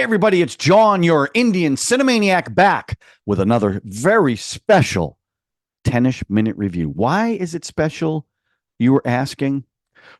everybody, it's John, your Indian Cine-MANIAC, back with another very special 10ish-minute review. Why is it special, you were asking?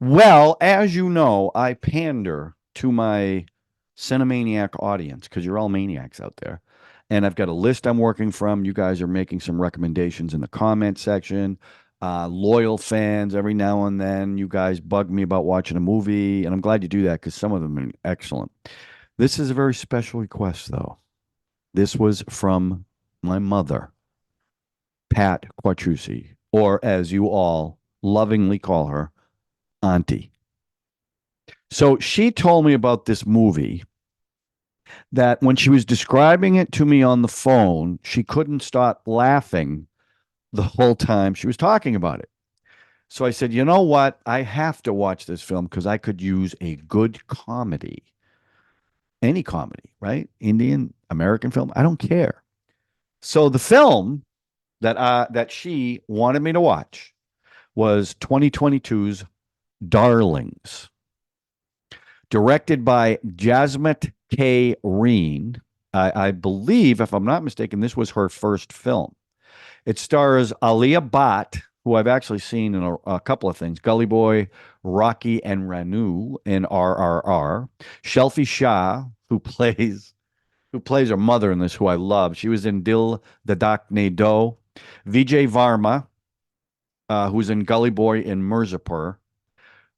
Well, as you know, I pander to my Cine-MANIAC audience because you're all maniacs out there. And I've got a list I'm working from. You guys are making some recommendations in the comment section. Loyal fans, every now and then, you guys bug me about watching a movie. And I'm glad you do that because some of them are excellent. This is a very special request, though. This was from my mother, Pat Quattrucci, or as you all lovingly call her, Auntie. So she told me about this movie that when she was describing it to me on the phone, she couldn't stop laughing the whole time she was talking about it. So I said, you know what? I have to watch this film because I could use a good comedy. Any comedy, right? Indian, American film, I don't care. So the film that she wanted me to watch was 2022's Darlings, directed by Jasmeet K. Reen. I believe, if I'm not mistaken, this was her first film. It stars Alia Bhatt, who I've actually seen in a couple of things, Gully Boy, Rocky, and Ranu in RRR. Shefali Shah, who plays her mother in this, who I love. She was in Dil Dhadakne Do. Vijay Varma, who's in Gully Boy in Mirzapur.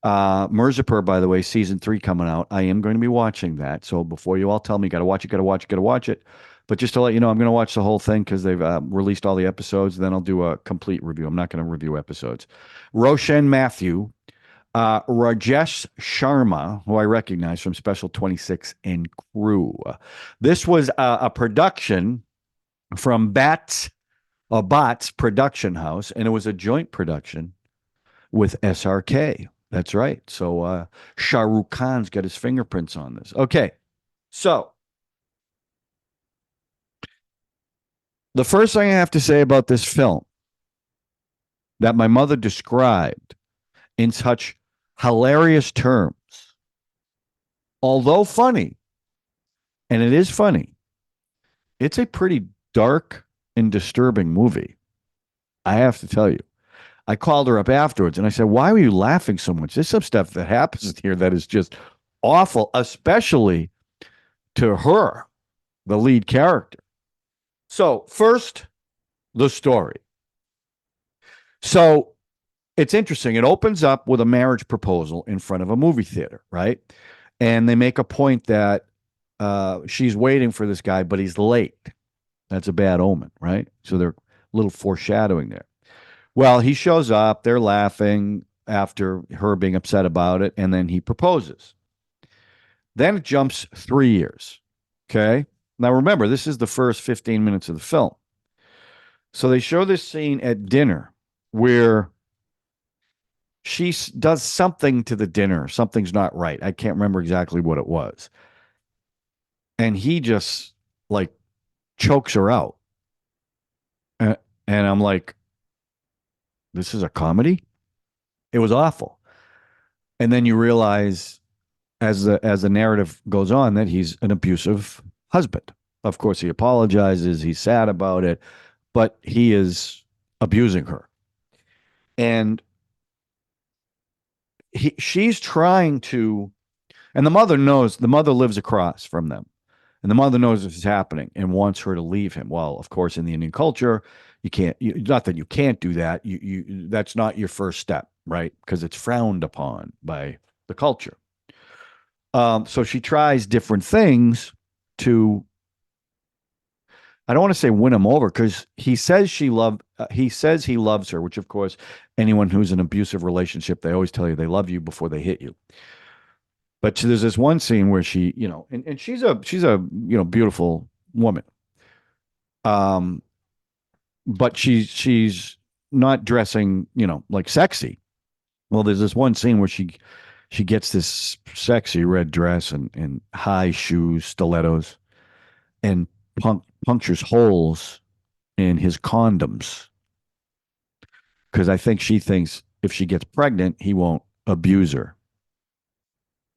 Mirzapur, by the way, season 3 coming out. I am going to be watching that. So before you all tell me, got to watch it. But just to let you know, I'm going to watch the whole thing because they've released all the episodes. Then I'll do a complete review. I'm not going to review episodes. Roshan Matthew, Rajesh Sharma, who I recognize from Special 26 and Crew. This was a production from Bats Production House, and it was a joint production with SRK. That's right. So Shah Rukh Khan's got his fingerprints on this. Okay, so the first thing I have to say about this film that my mother described in such hilarious terms, although funny, and it is funny, it's a pretty dark and disturbing movie. I have to tell you. I called her up afterwards and I said, why were you laughing so much? There's some stuff that happens here that is just awful, especially to her, the lead character. So first, the story. So it's interesting. It opens up with a marriage proposal in front of a movie theater, right? And they make a point that she's waiting for this guy, but he's late. That's a bad omen, right? So they're a little foreshadowing there. Well, he shows up. They're laughing after her being upset about it, and then he proposes. Then it jumps 3 years, okay? Now, remember, this is the first 15 minutes of the film. So they show this scene at dinner where she does something to the dinner. Something's not right. I can't remember exactly what it was. And he just, like, chokes her out. And I'm like, this is a comedy? It was awful. And then you realize as the narrative goes on that he's an abusive husband. Of course, he apologizes. He's sad about it, but he is abusing her. And she's trying to, and the mother lives across from them. And the mother knows this is happening and wants her to leave him. Well, of course, in the Indian culture, you can't, not that you can't do that. That's not your first step, right? Because it's frowned upon by the culture. So she tries different things to, I don't want to say win him over, because he says he loves her, which of course, anyone who's in an abusive relationship, they always tell you they love you before they hit you. But there's this one scene where she, and she's a beautiful woman. But she's not dressing, like sexy. Well, there's this one scene where she gets this sexy red dress and high shoes, stilettos, and punctures holes in his condoms. Because I think she thinks if she gets pregnant, he won't abuse her.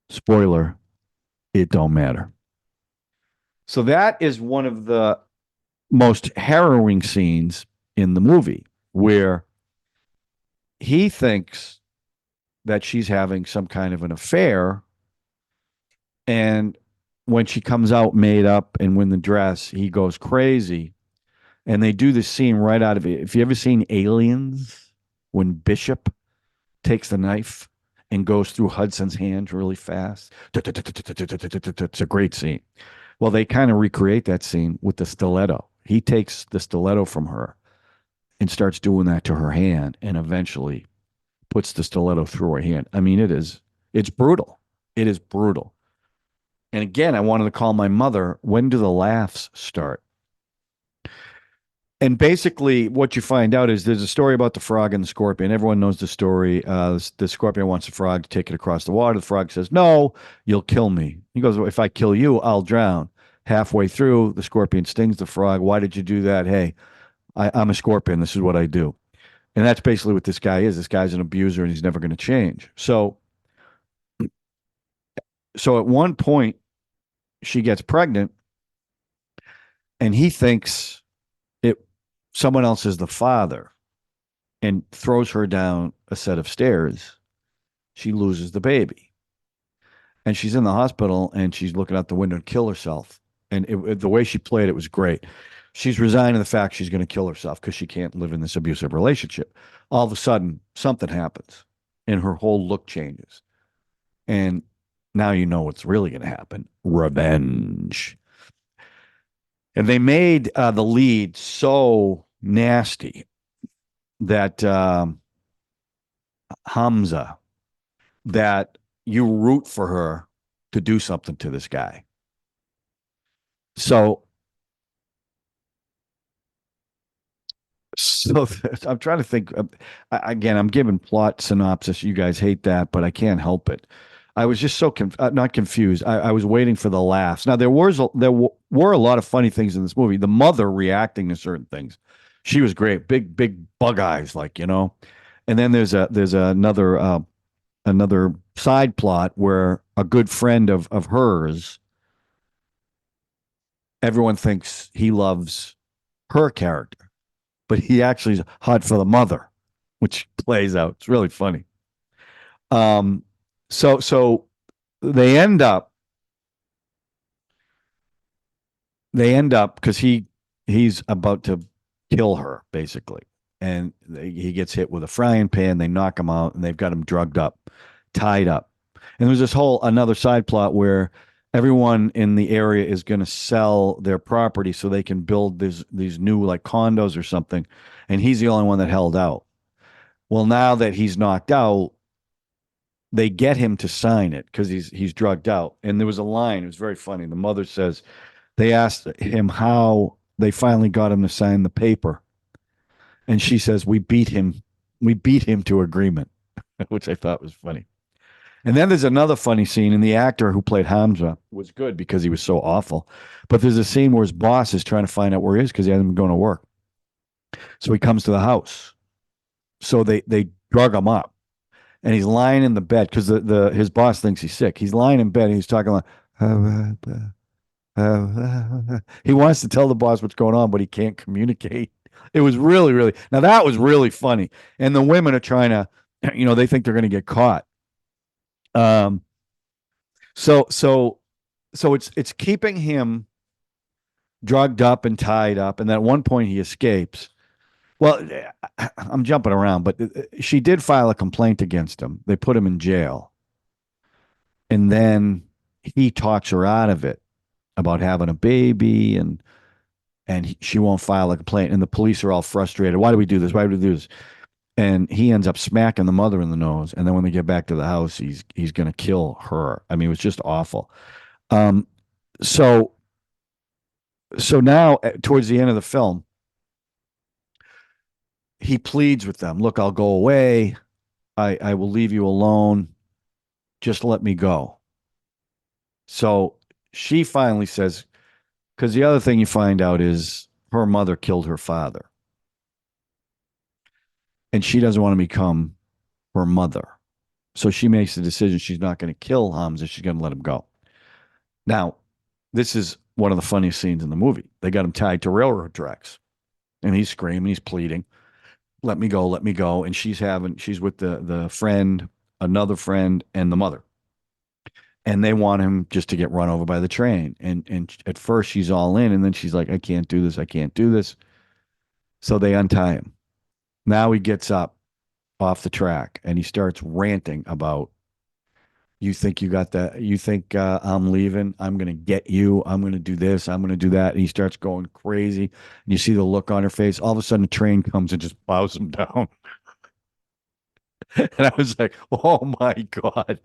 Spoiler, it don't matter. So that is one of the most harrowing scenes in the movie where he thinks that she's having some kind of an affair. And when she comes out made up and win the dress, he goes crazy. And they do this scene right out of it. If you ever seen Aliens, when Bishop takes the knife and goes through Hudson's hand really fast, it's a great scene. Well, they kind of recreate that scene with the stiletto. He takes the stiletto from her and starts doing that to her hand and eventually puts the stiletto through her hand. I mean, it's brutal. It is brutal. And again, I wanted to call my mother. When do the laughs start? And basically, what you find out is there's a story about the frog and the scorpion. Everyone knows the story. The scorpion wants the frog to take it across the water. The frog says, "No, you'll kill me." He goes, "Well, if I kill you, I'll drown." Halfway through, the scorpion stings the frog. "Why did you do that?" "Hey, I'm a scorpion. This is what I do." And that's basically what this guy is. This guy's an abuser and he's never going to change. So at one point, she gets pregnant and he thinks it someone else is the father and throws her down a set of stairs. She loses the baby. And she's in the hospital and she's looking out the window to kill herself. And the way she played it was great. She's resigning the fact she's going to kill herself because she can't live in this abusive relationship. All of a sudden, something happens and her whole look changes. And now you know what's really going to happen: revenge. And they made the lead so nasty that Hamza, that you root for her to do something to this guy. So, so I'm trying to think. Again, I'm giving plot synopsis. You guys hate that, but I can't help it. I was just so not confused. I was waiting for the laughs. Now there were a lot of funny things in this movie. The mother reacting to certain things, she was great. Big bug eyes, like you know. And then there's another side plot where a good friend of hers, everyone thinks he loves her character, but he actually is hot for the mother, which plays out. It's really funny. Um, so they end up because he's about to kill her basically, and he gets hit with a frying pan. They knock him out, and they've got him drugged up, tied up. And there's this whole another side plot where everyone in the area is going to sell their property so they can build these new like condos or something, and he's the only one that held out. Well, now that he's knocked out, they get him to sign it because he's drugged out. And there was a line, it was very funny. The mother says they asked him how they finally got him to sign the paper. And she says, we beat him to agreement, which I thought was funny. And then there's another funny scene, and the actor who played Hamza was good because he was so awful. But there's a scene where his boss is trying to find out where he is because he hasn't been going to work. So he comes to the house. So they drug him up, and he's lying in the bed because his boss thinks he's sick. He's lying in bed and he's talking like he wants to tell the boss what's going on, but he can't communicate. It was really now that was really funny. And the women are trying to, they think they're going to get caught. Um, so it's keeping him drugged up and tied up, and then at one point he escapes. Well, I'm jumping around, but she did file a complaint against him. They put him in jail, and then he talks her out of it about having a baby, and she won't file a complaint, and the police are all frustrated. Why do we do this? Why do we do this? And he ends up smacking the mother in the nose, and then when they get back to the house, he's going to kill her. I mean, it was just awful. Um, so so now towards the end of the film, he pleads with them. Look, I'll go away. I will leave you alone. Just let me go. So she finally says, because the other thing you find out is her mother killed her father, and she doesn't want to become her mother. So she makes the decision she's not going to kill Hamza. She's going to let him go. Now, this is one of the funniest scenes in the movie. They got him tied to railroad tracks, and he's screaming, he's pleading, let me go, let me go. And she's with the friend, another friend, and the mother. And they want him just to get run over by the train. And at first she's all in, and then she's like, I can't do this, I can't do this. So they untie him. Now he gets up off the track and he starts ranting about, you think you got that? You think I'm leaving? I'm going to get you. I'm going to do this. I'm going to do that. And he starts going crazy. And you see the look on her face. All of a sudden, a train comes and just bows him down. And I was like, oh my God.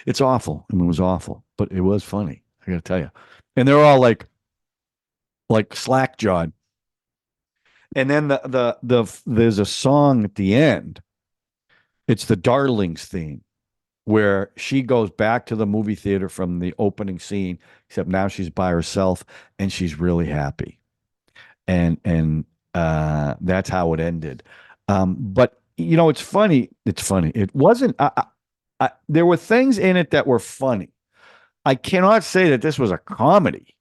It's awful. I mean, it was awful, but it was funny. I got to tell you. And they're all like slack jawed. And then there's a song at the end. It's the Darlings theme, where she goes back to the movie theater from the opening scene, except now she's by herself and she's really happy. And that's how it ended. But you know, it's funny. It's funny. It wasn't, there were things in it that were funny. I cannot say that this was a comedy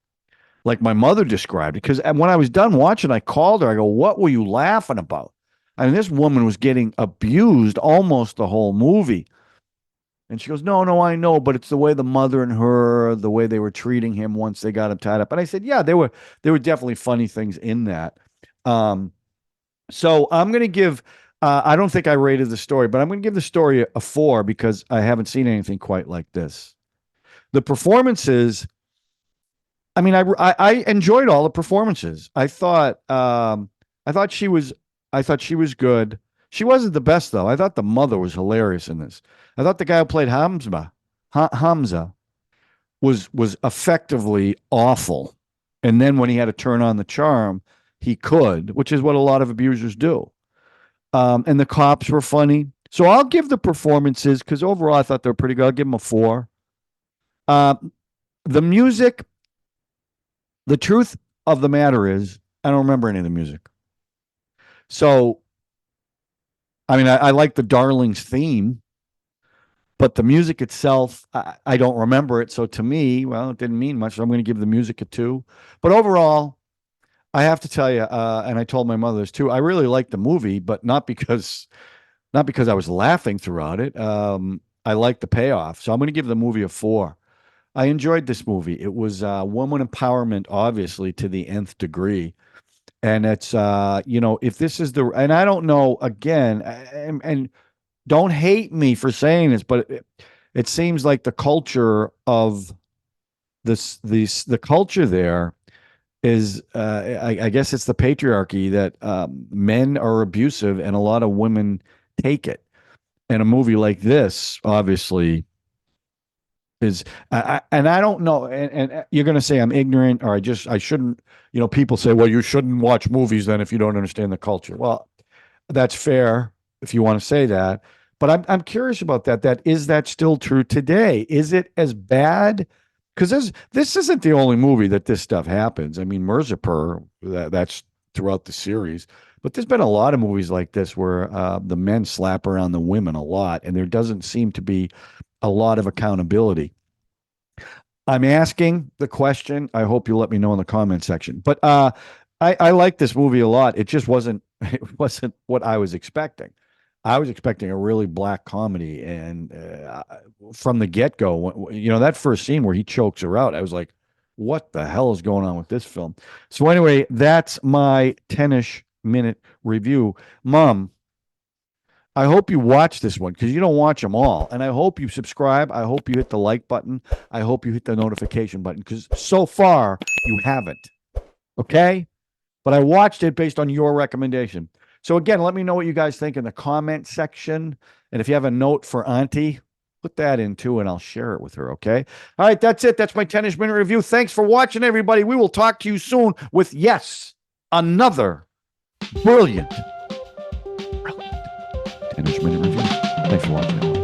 like my mother described it, because when I was done watching, I called her. I go, what were you laughing about? I mean, this woman was getting abused almost the whole movie. And she goes, no, I know, but it's the way the mother and her, the way they were treating him once they got him tied up. And I said, yeah, there were definitely funny things in that. So I'm going to give, I don't think I rated the story, but I'm going to give the story a 4 because I haven't seen anything quite like this. The performances, I mean, I enjoyed all the performances. I thought she was good. She wasn't the best though. I thought the mother was hilarious in this. I thought the guy who played Hamza was effectively awful. And then when he had to turn on the charm, he could, which is what a lot of abusers do. And the cops were funny. So I'll give the performances, because overall I thought they were pretty good. I'll give them a 4. The music, the truth of the matter is, I don't remember any of the music. So, I mean, I like the Darlings theme, but the music itself, I don't remember it. So to me, well, it didn't mean much. So I'm going to give the music a 2. But overall, I have to tell you, and I told my mother this too, I really liked the movie, but not because I was laughing throughout it. I liked the payoff. So I'm going to give the movie a 4. I enjoyed this movie. It was woman empowerment, obviously, to the nth degree. And it's, you know, if this is the, and I don't know, again, and don't hate me for saying this, but it seems like the culture of the culture there is, I guess it's the patriarchy that men are abusive and a lot of women take it. And a movie like this, obviously, is, and I don't know, and you're going to say I'm ignorant, or I shouldn't, you know, people say, well, you shouldn't watch movies then if you don't understand the culture. Well, that's fair if you want to say that, but I'm curious about that. Is that still true today? Is it as bad? Because this isn't the only movie that this stuff happens. I mean, Mirzapur, that's throughout the series, but there's been a lot of movies like this where the men slap around the women a lot, and there doesn't seem to be a lot of accountability. I'm asking the question. I hope you'll let me know in the comment section. But I like this movie a lot. It just wasn't what I was expecting. I was expecting a really black comedy, and from the get-go, you know, that first scene where he chokes her out, I was like, what the hell is going on with this film? So anyway, that's my 10ish-minute review. Mom, I hope you watch this one, because you don't watch them all. And I hope you subscribe. I hope you hit the like button. I hope you hit the notification button, because so far you haven't. Okay? But I watched it based on your recommendation. So again, let me know what you guys think in the comment section. And if you have a note for Auntie, put that in too, and I'll share it with her. Okay? All right, that's it. That's my 10ish-minute review. Thanks for watching, everybody. We will talk to you soon with, yes, another brilliant 10ish-minute review. Thanks for watching.